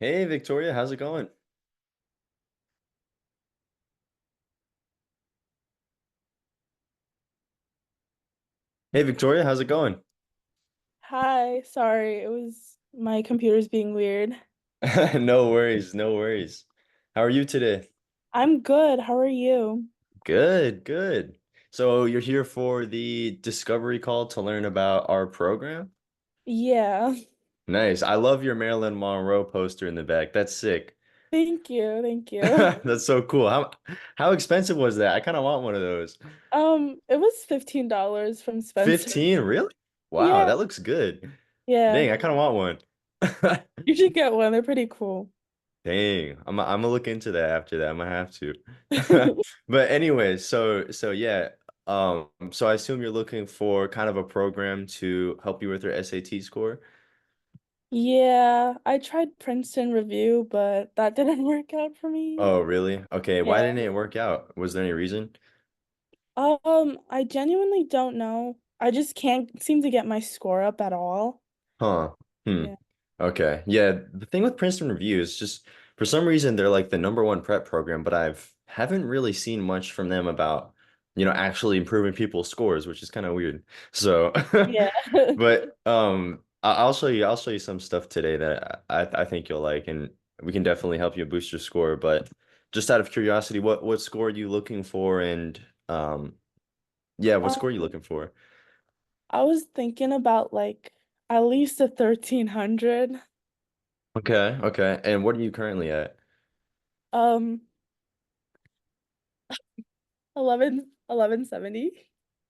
Hey Victoria, how's it going? Hey Victoria, how's it going? Hi, sorry, it was my computer's being weird. No worries, no worries. How are you today? I'm good. How are you? Good, good. So you're here for the discovery call to learn about our program? Yeah. Nice. I love your Marilyn Monroe poster in the back. That's sick. Thank you. Thank you. That's so cool. How expensive was that? I kind of want one of those. It was $15 from Spencer. 15, really? Wow, Yeah. that looks good. Yeah. Dang, I kind of want one. You should get one. They're pretty cool. Dang, I'm gonna look into that after that. I'm gonna have to. But anyway, so yeah. So I assume you're looking for kind of a program to help you with your SAT score. Yeah, I tried Princeton Review, but that didn't work out for me. Oh, really? Okay, why Yeah. didn't it work out? Was there any reason? I genuinely don't know. I just can't seem to get my score up at all. Huh. Hmm. Yeah. Okay. Yeah, the thing with Princeton Review is just for some reason they're like the number one prep program, but I've haven't really seen much from them about, actually improving people's scores, which is kind of weird. So, Yeah. but I'll show you some stuff today that I think you'll like, and we can definitely help you boost your score. But just out of curiosity, what score are you looking for? And yeah, what Um, score are you looking for? I was thinking about like at least a 1300. Okay, okay. And what are you currently at? Um, 1170.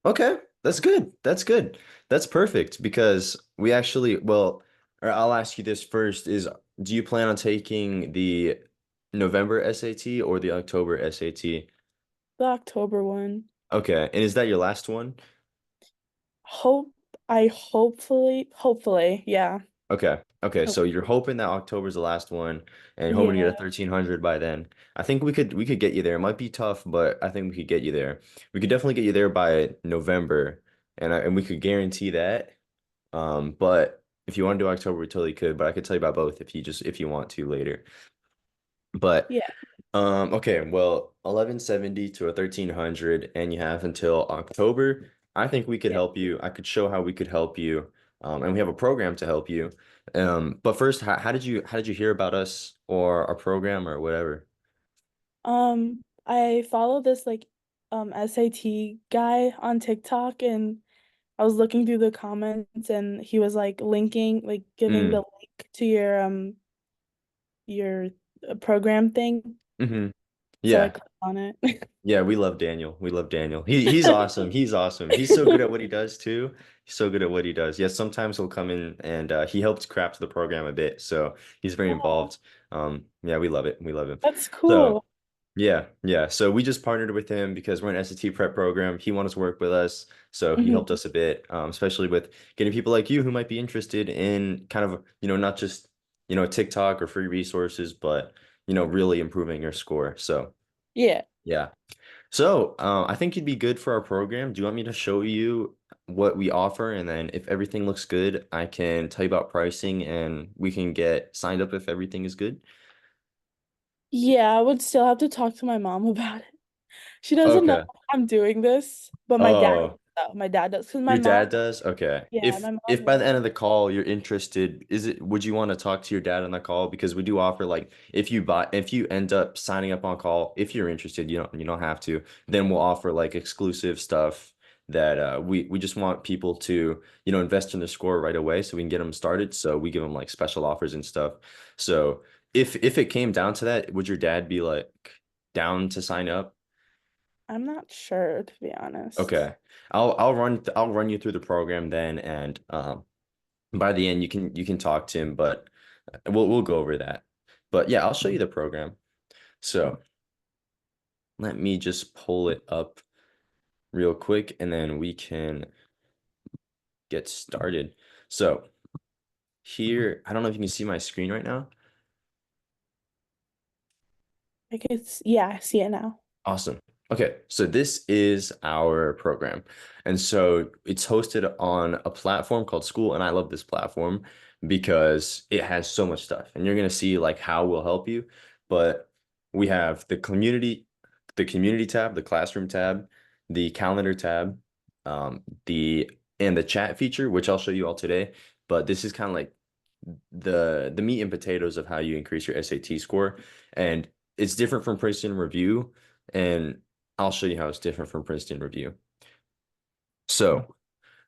Okay, that's good. That's good. That's perfect because we actually, well, or I'll ask you this first is do you plan on taking the November SAT or the October SAT? The October one. Okay, and is that your last one? Hope I hopefully, yeah. Okay. Okay, Hope. so you're hoping that October's the last one and you're hoping to get Yeah. a 1300 by then. I think we could get you there. It might be tough, but I think we could get you there. We could definitely get you there by November and we could guarantee that. But if you want to do October, we totally could. But I could tell you about both if you want to later. But Yeah. okay, well, 1170 to a 1300, and you have until October. I think we could Yeah. help you. I could show how we could help you. And we have a program to help you. But first, how did you hear about us or our program or whatever? I follow this like SAT guy on TikTok, and I was looking through the comments and he was like linking, like giving Mm, the link to your program thing. hmm. So I Yeah. clicked on it. Yeah, we love Daniel. We love Daniel. He's awesome. He's awesome. He's so good at what he does too. He's so good at what he does. Yes, sometimes he'll come in and he helps craft the program a bit. So he's very Oh, involved. Yeah, we love it. We love him. that's So cool. yeah, yeah. So we just partnered with him because we're an SAT prep program. He wanted to work with us, so he helped Mhm. us a bit, especially with getting people like you who might be interested in kind of, not just, TikTok or free resources, but really improving your score. So Yeah. yeah. So, I think you'd be good for our program. Do you want me to show you what we offer? And then if everything looks good, I can tell you about pricing and we can get signed up if everything is good. Yeah, I would still have to talk to my mom about it. She doesn't know Okay. I'm doing this, but Oh, my dad does. Because my your mom, dad does? Okay. yeah, If my mom if by was the like, end of the call you're interested, would you want to talk to your dad on the call? Because we do offer like if you end up signing up on call, if you're interested, you don't have to, then we'll offer like exclusive stuff that we just want people to, invest in the score right away so we can get them started. So we give them like special offers and stuff. So if it came down to that, would your dad be like down to sign up? I'm not sure, to be honest. Okay. I'll run you through the program then and by the end you can talk to him, but we'll go over that. But yeah, I'll show you the program. So let me just pull it up real quick and then we can get started. So here, I don't know if you can see my screen right now. Like yeah, I see it now. Awesome. Okay, so this is our program. And so it's hosted on a platform called School, and I love this platform because it has so much stuff, and you're going to see like how we'll help you. But we have the community tab, the classroom tab, the calendar tab, the and the chat feature, which I'll show you all today. But this is kind of like the meat and potatoes of how you increase your SAT score. And it's different from Princeton Review, and I'll show you how it's different from Princeton Review. So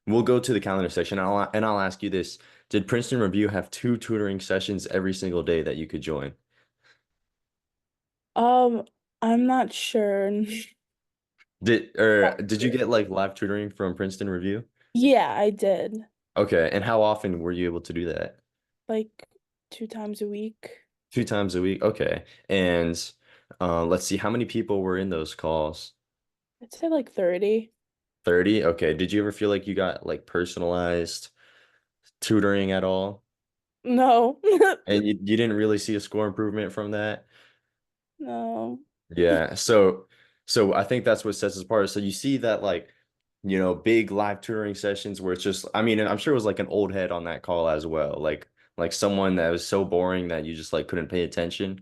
we'll go to the calendar section. I'll ask you this. Did Princeton Review have two tutoring sessions every single day that you could join? Um, I'm not sure. Did you get like live tutoring from Princeton Review? Yeah, I did. Okay, and how often were you able to do that? Like 2 times a week. 2 times a week? Okay. And let's see, how many people were in those calls? I'd say like 30. 30? Okay. Did you ever feel like you got like personalized tutoring at all? No. And you didn't really see a score improvement from that? No. Yeah. So I think that's what sets us apart. So you see that like, big live tutoring sessions where it's just, I mean, and I'm sure it was like an old head on that call as well. Like someone that was so boring that you just like couldn't pay attention.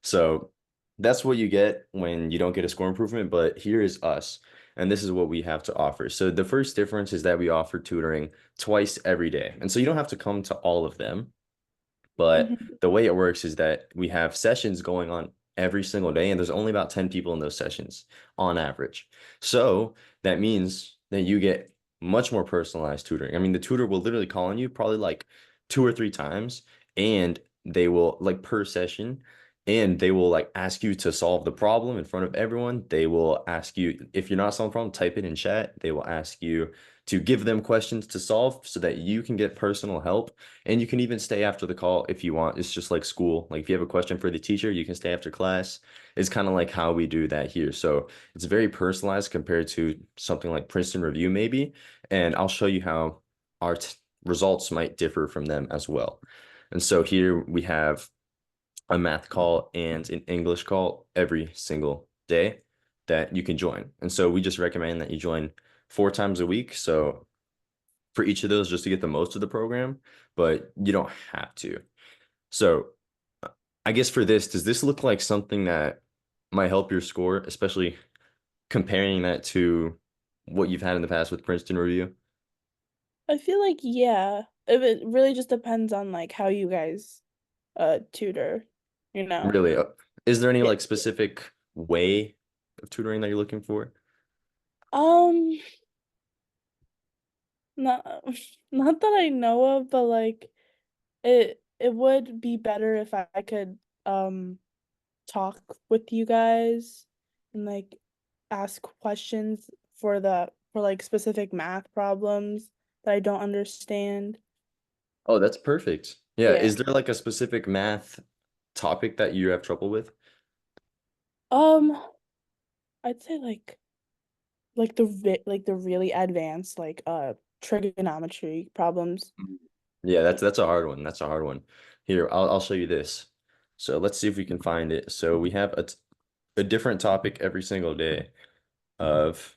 So that's what you get when you don't get a score improvement, but here is us. And this is what we have to offer. So the first difference is that we offer tutoring twice every day. And so you don't have to come to all of them. But Mhm. the way it works is that we have sessions going on every single day, and there's only about 10 people in those sessions on average. So that means that you get much more personalized tutoring. I mean, the tutor will literally call on you probably like 2 or 3 times, and they will like per session, and they will like ask you to solve the problem in front of everyone. They will ask you, if you're not solving the problem, type it in chat. They will ask you to give them questions to solve so that you can get personal help. And you can even stay after the call if you want. It's just like school. Like if you have a question for the teacher, you can stay after class. It's kind of like how we do that here. So it's very personalized compared to something like Princeton Review, maybe. And I'll show you how our results might differ from them as well. And so here we have a math call and an English call every single day that you can join. And so we just recommend that you join 4 times a week. So for each of those just to get the most of the program, but you don't have to. So I guess for this, does this look like something that might help your score, especially comparing that to what you've had in the past with Princeton Review? I feel like yeah. If it really just depends on like how you guys tutor, you know. Really? Is there any Yeah. like specific way of tutoring that you're looking for? Um, not not that I know of, but like it would be better if I could talk with you guys and like ask questions for like specific math problems that I don't understand. Oh, that's perfect. Yeah. Yeah. Is there like a specific math topic that you have trouble with? Um, I'd say like like the really advanced like trigonometry problems. Yeah, that's a hard one. That's a hard one. Here, I'll show you this. So let's see if we can find it. So we have a different topic every single day of,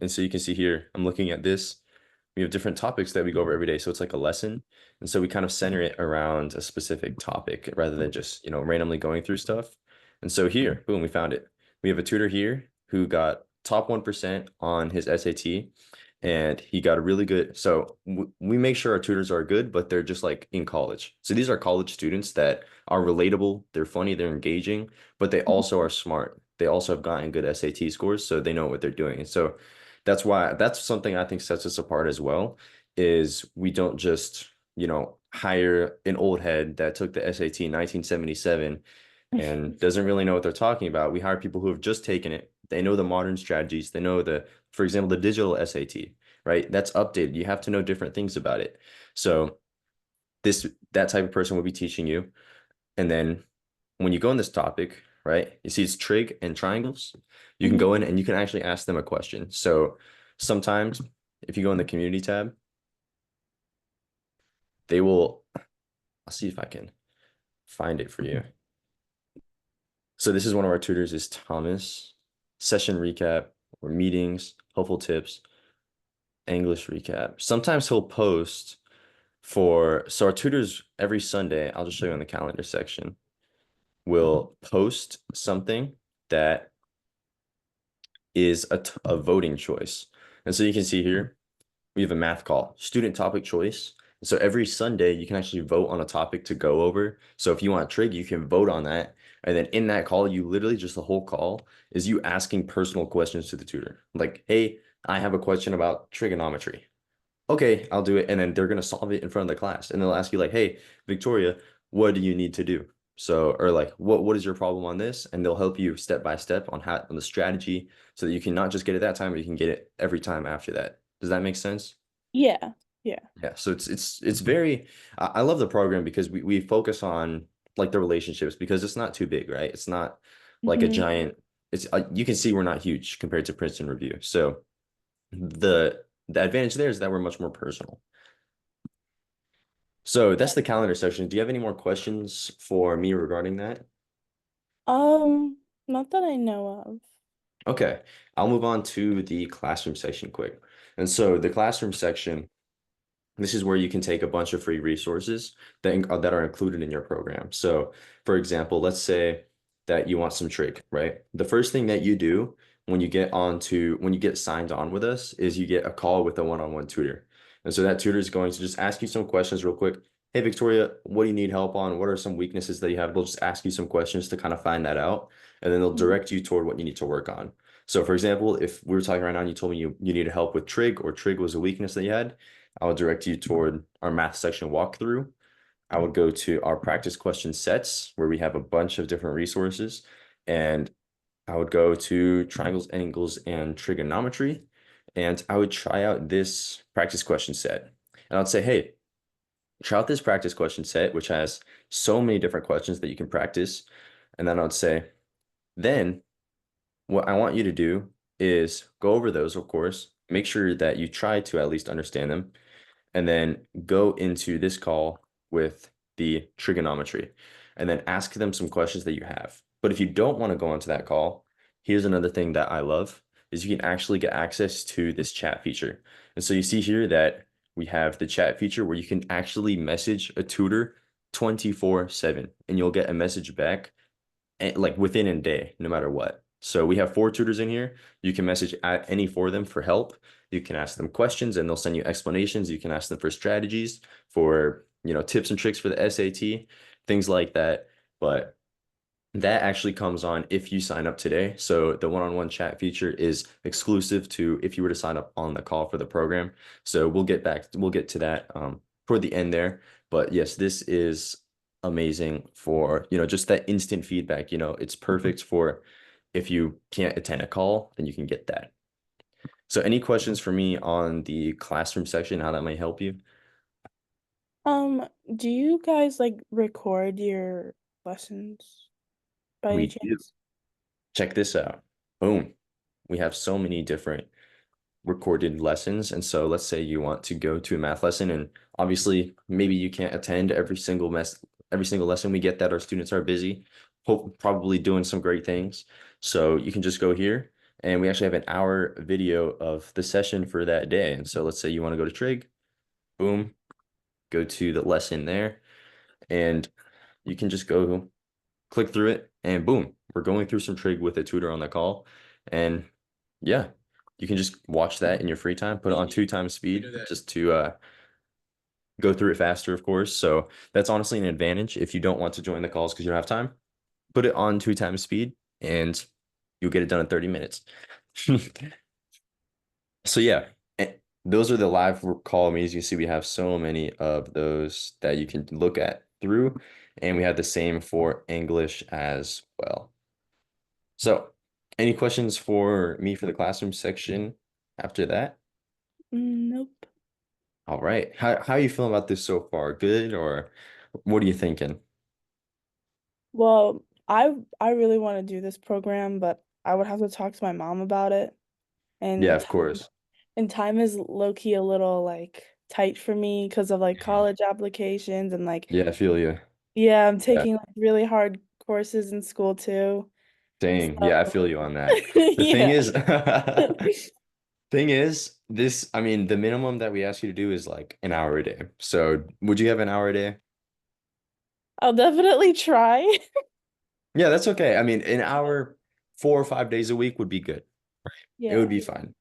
and so you can see here, I'm looking at this. We have different topics that we go over every day. So it's like a lesson. And so we kind of center it around a specific topic rather than just, randomly going through stuff. And so here, boom, we found it. We have a tutor here who got top 1% on his SAT, and he got a really good. So we make sure our tutors are good, but they're just like in college. So these are college students that are relatable, they're funny, they're engaging, but they also are smart. They also have gotten good SAT scores, so they know what they're doing. And so that's something I think sets us apart as well, is we don't just, hire an old head that took the SAT in 1977 and doesn't really know what they're talking about. We hire people who have just taken it. They know the modern strategies. They know for example, the digital SAT, right? That's updated. You have to know different things about it. So that type of person will be teaching you. And then when you go in this topic, right, you see it's trig and triangles. You can Mhm. go in and you can actually ask them a question. So sometimes if you go in the community tab, they will, I'll see if I can find it for you. So this is one of our tutors is Thomas. Session recap or meetings, helpful tips, English recap. Sometimes he'll post So our tutors every Sunday, I'll just show you on the calendar section, will post something that is a voting choice. And so you can see here, we have a math call, student topic choice. So every Sunday, you can actually vote on a topic to go over. So if you want trig, you can vote on that. And then in that call, you literally just the whole call is you asking personal questions to the tutor. Like, hey, I have a question about trigonometry. Okay, I'll do it. And then they're going to solve it in front of the class. And they'll ask you like, hey, Victoria, what do you need to do? So, or like, what is your problem on this? And they'll help you step by step on how on the strategy so that you can not just get it that time, but you can get it every time after that. Does that make sense? Yeah. Yeah. Yeah. So it's very I love the program because we focus on like the relationships because it's not too big, right? It's not like a Hmm. giant it's you can see we're not huge compared to Princeton Review. So the advantage there is that we're much more personal. So that's the calendar section. Do you have any more questions for me regarding that? Not that I know of. Okay, I'll move on to the classroom section quick. And so the classroom section, this is where you can take a bunch of free resources that are included in your program. So, for example, let's say that you want some trig, right? The first thing that you do when you get signed on with us is you get a call with a one-on-one tutor. And so that tutor is going to just ask you some questions real quick. Hey, Victoria, what do you need help on? What are some weaknesses that you have? They'll just ask you some questions to kind of find that out, and then they'll Mhm. direct you toward what you need to work on. So, for example, if we were talking right now and you told me you needed help with trig or trig was a weakness that you had, I would direct you toward our math section walkthrough. I would go to our practice question sets where we have a bunch of different resources. And I would go to triangles, angles, and trigonometry. And I would try out this practice question set. And I'd say, hey, try out this practice question set, which has so many different questions that you can practice. And then I'd say, then what I want you to do is go over those, of course, make sure that you try to at least understand them and then go into this call with the trigonometry and then ask them some questions that you have. But if you don't want to go onto that call, here's another thing that I love is you can actually get access to this chat feature. And so you see here that we have the chat feature where you can actually message a tutor 24/7 and you'll get a message back like within a day, no matter what. So we have four tutors in here. You can message at any four of them for help. You can ask them questions and they'll send you explanations. You can ask them for strategies, for, tips and tricks for the SAT, things like that. But that actually comes on if you sign up today. So the one-on-one chat feature is exclusive to if you were to sign up on the call for the program. So we'll get to that toward the end there. But yes, this is amazing for, just that instant feedback. It's perfect for if you can't attend a call, then you can get that. So any questions for me on the classroom section, how that might help you? Do you guys like record your lessons by any We do. chance? Check this out. Boom. We have so many different recorded lessons. And so let's say you want to go to a math lesson and obviously maybe you can't attend every single lesson. We get that our students are busy, probably doing some great things. So you can just go here and we actually have an hour video of the session for that day. And so let's say you want to go to trig, boom, go to the lesson there and you can just go click through it and boom, we're going through some trig with a tutor on the call. And yeah, you can just watch that in your free time, put it on 2 times speed just to go through it faster, of course. So that's honestly an advantage if you don't want to join the calls because you don't have time. Put it on 2 times speed and you'll get it done in 30 minutes. So yeah, those are the live call meetings. You see, we have so many of those that you can look at through, and we have the same for English as well. So, any questions for me for the classroom section after that? Nope. All right. How are you feeling about this so far? Good or what are you thinking? Well, I really want to do this program, but I would have to talk to my mom about it. Yeah, And of course. time is low key a little like tight for me because of like college applications and like Yeah, I feel you. yeah, I'm Yeah. taking like really hard courses in school too. Dang. Yeah, I So feel you on that. The thing yeah. is, Thing is, I mean, the minimum that we ask you to do is like an hour a day. So would you have an hour a day? I'll definitely try. Yeah, that's okay. I mean, an hour, 4 or 5 days a week would be good. It would Yeah. be fine.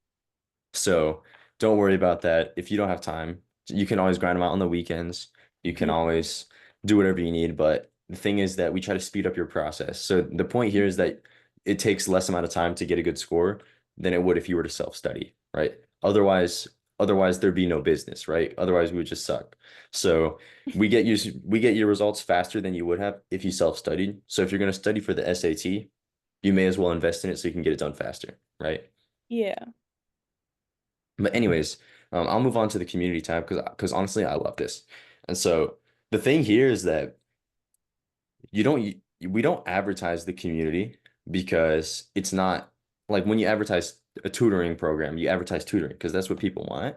So don't worry about that. If you don't have time, you can always grind them out on the weekends. You can Yeah. always do whatever you need. But the thing is that we try to speed up your process. So the point here is that it takes less amount of time to get a good score than it would if you were to self-study, right? Otherwise, otherwise there'd be no business, right? Otherwise we would just suck. So we get your results faster than you would have if you self-studied. So if you're going to study for the SAT, you may as well invest in it so you can get it done faster, right? Yeah. But anyways, I'll move on to the community tab because honestly, I love this. And so the thing here is that you don't we don't advertise the community because it's not like when you advertise a tutoring program, you advertise tutoring because that's what people want.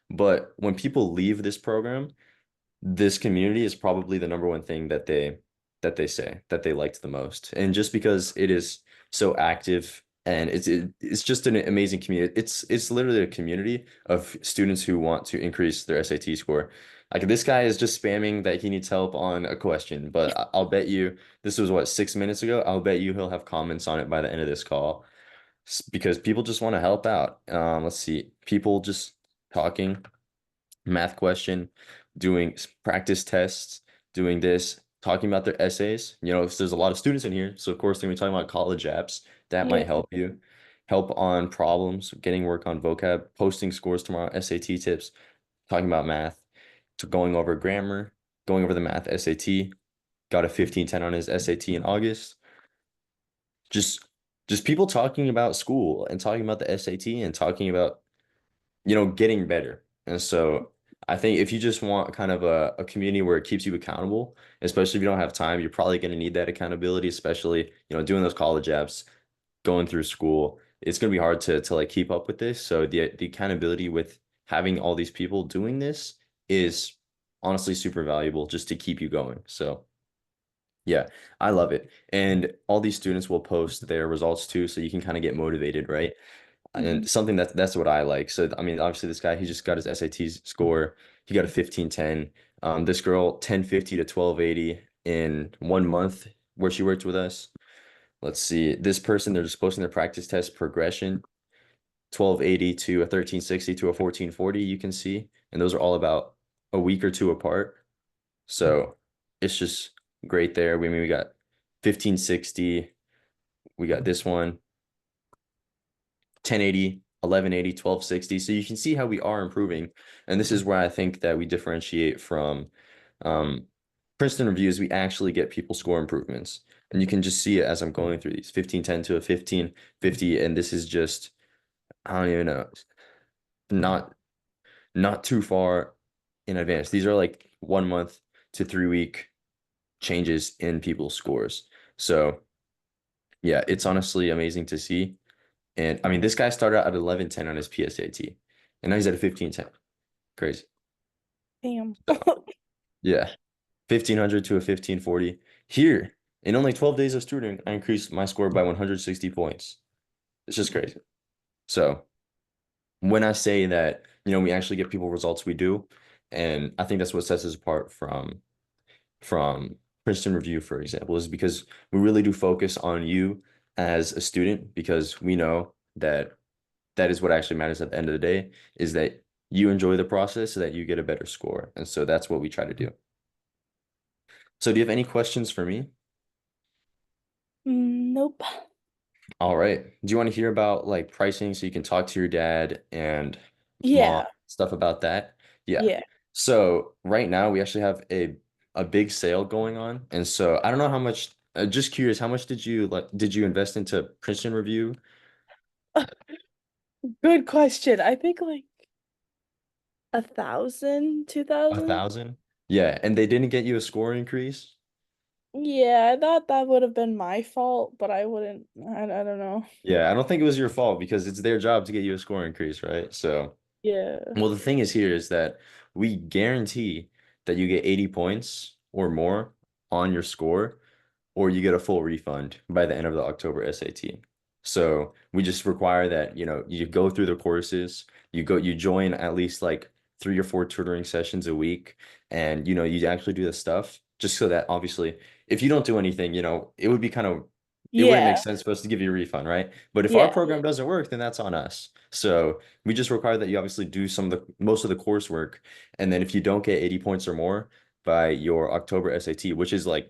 But when people leave this program, this community is probably the number one thing that they say that they liked the most. And just because it is so active and it's just an amazing community. It's literally a community of students who want to increase their SAT score. Like this guy is just spamming that he needs help on a question, but I'll bet you this was what 6 minutes ago. I'll bet you he'll have comments on it by the end of this call because people just want to help out. Let's see, people just talking math question, doing practice tests, doing this, talking about their essays. You know, if there's a lot of students in here, so of course they're gonna be talking about college apps. That might Yeah. help you. Help on problems, getting work on vocab, posting scores tomorrow, SAT tips, talking about math, to going over grammar, going over the math SAT, got a 1510 on his SAT in August. Just just people talking about school and talking about the SAT and talking about getting better. And so I think if you just want kind of a community where it keeps you accountable, especially if you don't have time, you're probably going to need that accountability, especially, doing those college apps, going through school. It's going to be hard to like keep up with this. So the accountability with having all these people doing this is honestly super valuable just to keep you going. So yeah, I love it. And all these students will post their results too, so you can kind of get motivated, right? Hmm. And something that's what I like. So I mean, obviously this guy, he just got his SAT score. He got a 1510. This girl 1050 to 1280 in 1 month where she worked with us. Let's see. This person, they're just posting their practice test progression, 1280 to a 1360 to a 1440, you can see. And those are all about a week or two apart. So it's just great there. We got 1560. We got this one. 1080, 1180, 1260. So you can see how we are improving. And this is where I think that we differentiate from um, Princeton reviews. We actually get people score improvements. And you can just see it as I'm going through these 1510 to a 1550. And this is just, I don't even know, not not too far in advance. These are like 1 month to 3 week changes in people's scores. So yeah, it's honestly amazing to see. And I mean, this guy started out at 1110 on his PSAT, and now he's at a 1510. Crazy. Damn. So, yeah, 1500 to a 1540. Here, in only 12 days of tutoring, I increased my score by 160 points. It's just crazy. So, when I say that, we actually get people results, we do. And I think that's what sets us apart from Princeton Review, for example, is because we really do focus on you as a student because we know that that is what actually matters at the end of the day is that you enjoy the process so that you get a better score. And so that's what we try to do. So do you have any questions for me? Nope. All right. Do you want to hear about like pricing so you can talk to your dad and mom, Yeah. stuff about that? Yeah. Yeah. So right now we actually have a big sale going on. And so I don't know how much, just curious, how much did you invest into Princeton Review? Good question. I think like 1,000, two A thousand. thousand? Yeah, and they didn't get you a score increase? Yeah, I thought that would have been my fault, but I wouldn't. I don't know. Yeah, I don't think it was your fault because it's their job to get you a score increase, right? So, Yeah. well, the thing is here is that we guarantee that you get 80 points or more on your score, or you get a full refund by the end of the October SAT. So we just require that, you go through the courses, you join at least like 3 or 4 tutoring sessions a week, and you actually do the stuff just so that obviously if you don't do anything, it would be kind of it wouldn't make Yeah. sense for us to give you a refund, right? But if our Yeah. program doesn't work, then that's on us. So we just require that you obviously do most of the coursework, and then if you don't get 80 points or more by your October SAT, which is like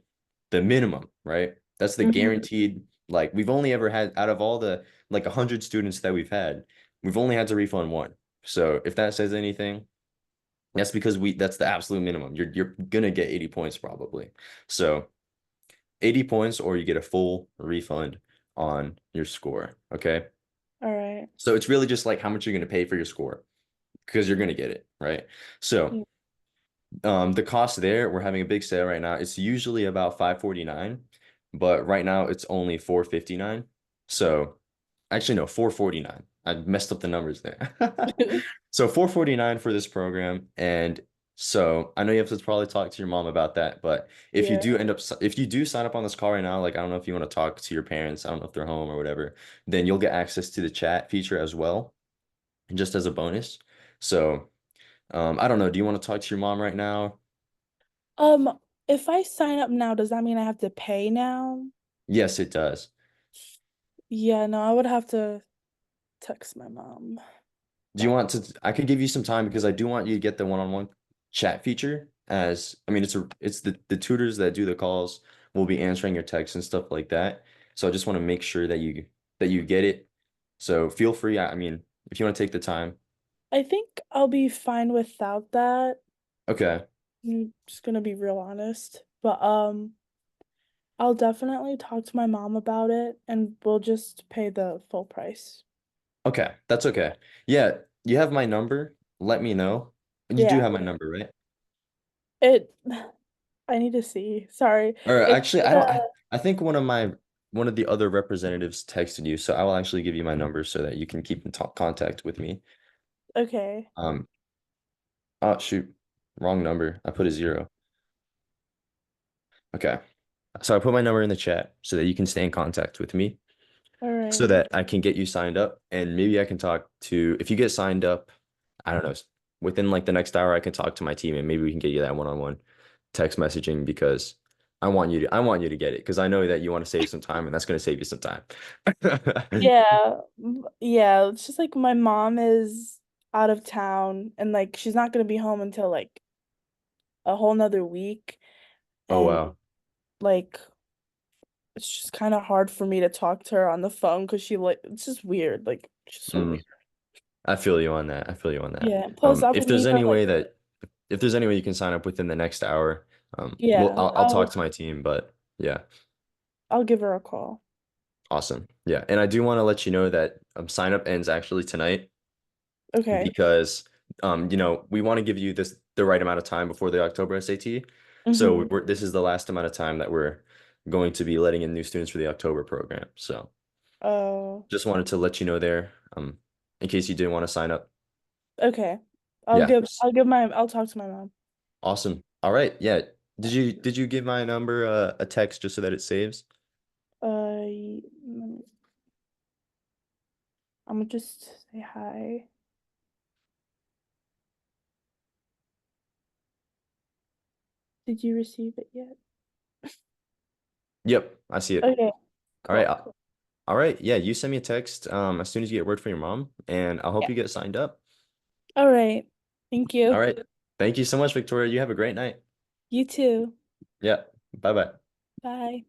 the minimum, right? That's the Hmm. guaranteed. Like we've only ever had out of all the like 100 students that we've only had to refund one. So if that says anything, that's because that's the absolute minimum. You're gonna get 80 points probably. So 80 points or you get a full refund on your score. Okay. All right. So it's really just like how much you're gonna pay for your score because you're gonna get it, right? So Yeah. the cost there, we're having a big sale right now. It's usually about 549, but right now it's only 459. So actually no, 449. I messed up the numbers there. So 449 for this program. And so I know you have to probably talk to your mom about that, but Yeah. if you do sign up on this call right now, like I don't know if you want to talk to your parents, I don't know if they're home or whatever, then you'll get access to the chat feature as well, just as a bonus. So I don't know. Do you want to talk to your mom right now? Um, if I sign up now, does that mean I have to pay now? Yes, it does. Yeah, no, I would have to text my mom Do you about want to? I could give you some time because I do want you to get the one-on-one chat feature. As I mean, it's the tutors that do the calls will be answering your texts and stuff like that. So I just want to make sure that you get it. So feel free. I mean, if you want to take the time. I think I'll be fine without that. Okay. I'm just gonna be real honest. But I'll definitely talk to my mom about it and we'll just pay the full price. Okay. That's okay. Yeah, you have my number. Let me know. You do Yeah. have my number, right? It I need to see. Sorry. Or It's actually, I think one of the other representatives texted you, so I will actually give you my number so that you can keep in contact with me. okay. Um, oh shoot, wrong number. I put a zero. Okay. So I put my number in the chat so that you can stay in contact with me All so right. that I can get you signed up and maybe I can talk to if you get signed up, I don't know, within like the next hour I can talk to my team and maybe we can get you that one-on-one text messaging because I want you to get it because I know that you want to save some time and that's going to save you some time. Yeah. Yeah, it's just like my mom is out of town and like she's not gonna be home until like a whole nother week. Oh And wow. like it's just kind of hard for me to talk to her on the phone because she like it's just weird. Like it's just so weird. Mm, I feel you on that. I feel you on that. Yeah. Plus I've If been there's meaning to any like way that if there's any way you can sign up within the next hour, yeah, I'll talk to my team, but yeah. I'll give her a call. Awesome. Yeah. And I do want to let you know that sign up ends actually tonight Okay. because we want to give you the right amount of time before the October SAT. So Mm-hmm. this is the last amount of time that we're going to be letting in new students for the October program. So Oh, just wanted to let you know there, in case you didn't want to sign up. okay. Yeah. I'll talk to my mom. Awesome. All right. Yeah. Did you give my number a text just so that it saves? I'm gonna just say hi. Did you receive it yet? Yep, I see it. Okay, All right. cool. All right. Yeah, you send me a text as soon as you get word from your mom, and I hope Yeah. you get signed up. All right. Thank All you. right. Thank you so much, Victoria. You have a great night. You too. Yeah. Bye-bye. Bye.